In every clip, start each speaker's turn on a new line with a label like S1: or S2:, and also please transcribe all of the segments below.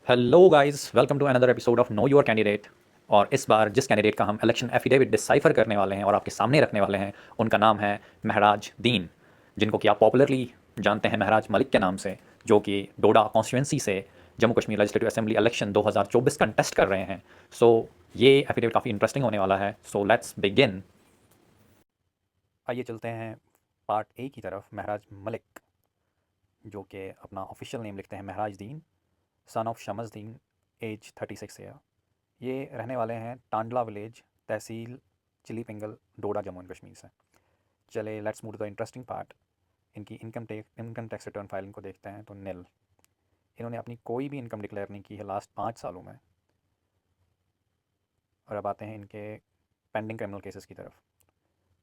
S1: Hello guys, welcome to another episode of know your candidate. और इस बार जिस candidate का हम इलेक्शन एफिडेविट डिसाइफर करने वाले हैं और आपके सामने रखने वाले हैं, उनका नाम है महराज दीन, जिनको कि आप पॉपुलरली जानते हैं महराज मलिक के नाम से, जो कि डोडा कॉन्स्टिट्यूंसी से Jammu Kashmir legislative assembly election 2024 contest कर रहे हैं। सो ये एफिडेविट काफ़ी इंटरेस्टिंग होने वाला है। So let's begin. आइए चलते हैं पार्ट ए की तरफ। महराज मलिक, जो कि अपना ऑफिशियल नेम लिखते हैं महराज दीन, सन ऑफ शमसदीन, एज 36 ईयर। ये रहने वाले हैं टांडला village, tehsil chilli Pingal, Doda, Jammu and Kashmir से। चले let's move to the interesting part. इनकी इनकम टैक्स रिटर्न फाइलिंग को देखते हैं तो निल। इन्होंने अपनी कोई भी इनकम डिक्लेयर नहीं की है लास्ट 5 सालों में। और अब आते हैं इनके पेंडिंग क्रिमिनल केसेस की तरफ।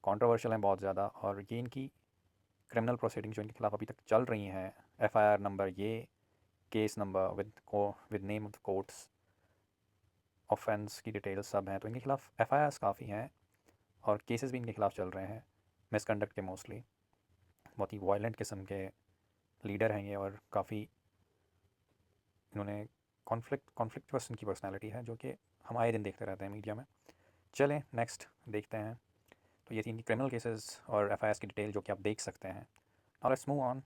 S1: कंट्रोवर्शियल हैं बहुत ज़्यादा, और ये इनकी क्रिमिनल प्रोसीडिंग जो इनके खिलाफ अभी तक चल रही हैं, एफआईआर नंबर, ये case number with name of the courts, offence की डिटेल्स सब हैं। तो इनके खिलाफ एफआईआर्स काफ़ी हैं और केसेस भी इनके खिलाफ चल रहे हैं मिसकंडक्ट के मोस्टली। बहुत ही वायलेंट किस्म के लीडर हैं ये, और काफ़ी इन्होंने कॉन्फ्लिक्चुअस इनकी पर्सनालिटी है, जो कि हम आए दिन देखते रहते हैं मीडिया में। चलें नेक्स्ट देखते हैं। तो ये थी इनकी क्रिमिनल केसेस और एफआईआर्स की डिटेल, जो कि आप देख सकते हैं। Now let's move on.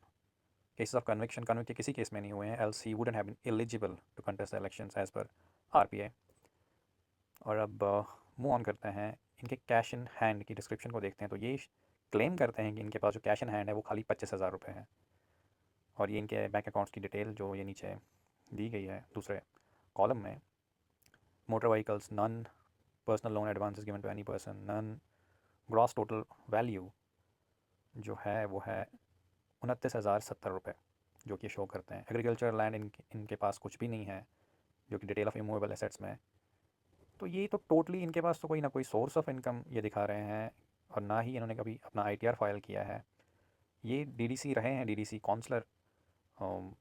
S1: Cases of conviction, convict किसी केस में नहीं हुए हैं, else he wouldn't have been eligible to contest the elections as per RPI. और अब मूव ऑन करते हैं। इनके कैश इन हैंड की डिस्क्रिप्शन को देखते हैं। तो ये क्लेम करते हैं कि इनके पास जो कैश इन हैंड है वो खाली 25,000 रुपये है। और ये इनके बैंक अकाउंट्स की डिटेल जो ये नीचे दी गई है दूसरे कॉलम में। Motor vehicles none, personal loan advances given to any person none, gross total value जो है वो है 29,070 रुपये, जो कि शो करते हैं। एग्रीकल्चर लैंड इनके पास कुछ भी नहीं है, जो कि डिटेल ऑफ इमूवेबल एसेट्स में। तो ये तो टोटली इनके पास तो कोई ना कोई सोर्स ऑफ इनकम ये दिखा रहे हैं, और ना ही इन्होंने कभी अपना आईटीआर फाइल किया है। ये डीडीसी रहे हैं, डीडीसी काउंसलर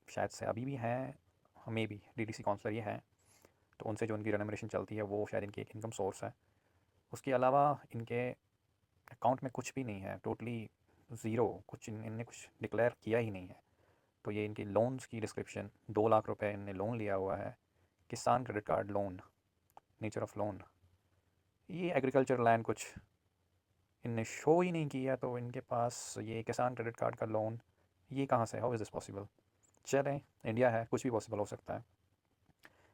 S1: शायद से अभी भी हैं, हमें भी डीडीसी काउंसलर ये हैं। तो उनसे जो इनकी रेम्युनरेशन चलती है वो शायद इनकी एक इनकम सोर्स है। उसके अलावा इनके अकाउंट में कुछ भी नहीं है, टोटली ज़ीरो, कुछ इनने कुछ डिक्लेयर किया ही नहीं है। तो ये इनकी लोन्स की डिस्क्रिप्शन, 2 लाख रुपए इनने लोन लिया हुआ है, किसान credit card loan, nature of loan. ये एग्रीकल्चर लैंड कुछ इनने शो ही नहीं किया, तो इनके पास ये किसान क्रेडिट कार्ड का लोन ये कहाँ से, हाउ इज़ दिस पॉसिबल। चलें, इंडिया है, कुछ भी पॉसिबल हो सकता है।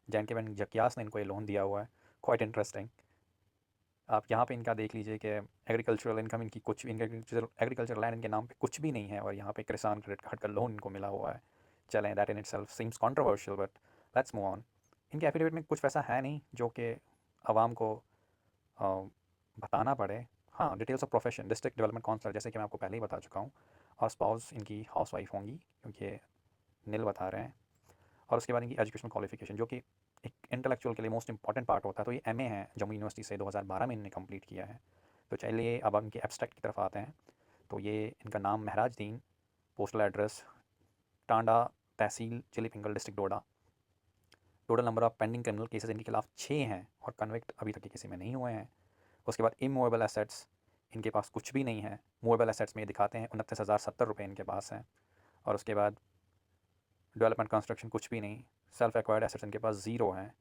S1: जैन के बैंक जकियास ने इनको ये लोन दिया हुआ है, क्वाइट इंटरेस्टिंग। आप यहाँ पे इनका देख लीजिए कि एग्रीकल्चरल इनकम इनकी कुछ, एग्रीकल्चर लैंड इनके नाम पे कुछ भी नहीं है, और यहाँ पे किसान क्रेडिट कार्ड का लोन इनको मिला हुआ है। चलें, that in itself seems controversial, but let's move on. इनके एफिडेविट में कुछ वैसा है नहीं जो कि आवाम को बताना पड़े। हाँ, details of profession, district development councillor, जैसे कि मैं आपको पहले ही बता चुका हूँ, और स्पाउस इनकी हाउस वाइफ होंगी, क्योंकि नील बता रहे हैं। और उसके बाद इनकी एजुकेशनल क्वालिफिकेशन, जो कि एक इंटेलेक्चुअल के लिए मोस्ट इंपॉर्टेंट पार्ट होता है। तो ये एमए है, जम्मू यूनिवर्सिटी से 2012 में इन्होंने कंप्लीट किया है। तो चलिए अब इनके एब्स्ट्रैक्ट की तरफ आते हैं। तो ये इनका नाम महराज दीन, postal address Tanda, tehsil chilli Pingal, district Doda. Total number of pending criminal cases इनके खिलाफ 6 हैं, और कन्विक्ट अभी तक के किसी में नहीं हुए हैं। उसके बाद इमूवेबल एसेट्स इनके पास कुछ भी नहीं है। मूवेबल एसेट्स में ये दिखाते हैं 29,070 रुपये इनके पास हैं। और उसके बाद डेवलपमेंट कंस्ट्रक्शन कुछ भी नहीं। सेल्फ एक्वायर्ड एसेट्स इनके पास ज़ीरो हैं।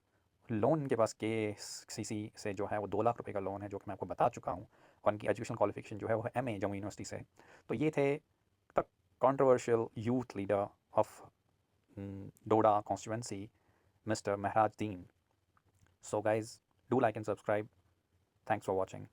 S1: लोन इनके पास के सीसी से जो है वो 2 लाख रुपए का लोन है, जो कि मैं आपको बता चुका हूँ। और इनकी एजुकेशन क्वालिफिकेशन जो है वो है एमए जम्मू यूनिवर्सिटी से। तो ये थे the controversial youth leader of Doda constituency, Mr. Mehraj Deen. So guys, do like and subscribe. Thanks for watching.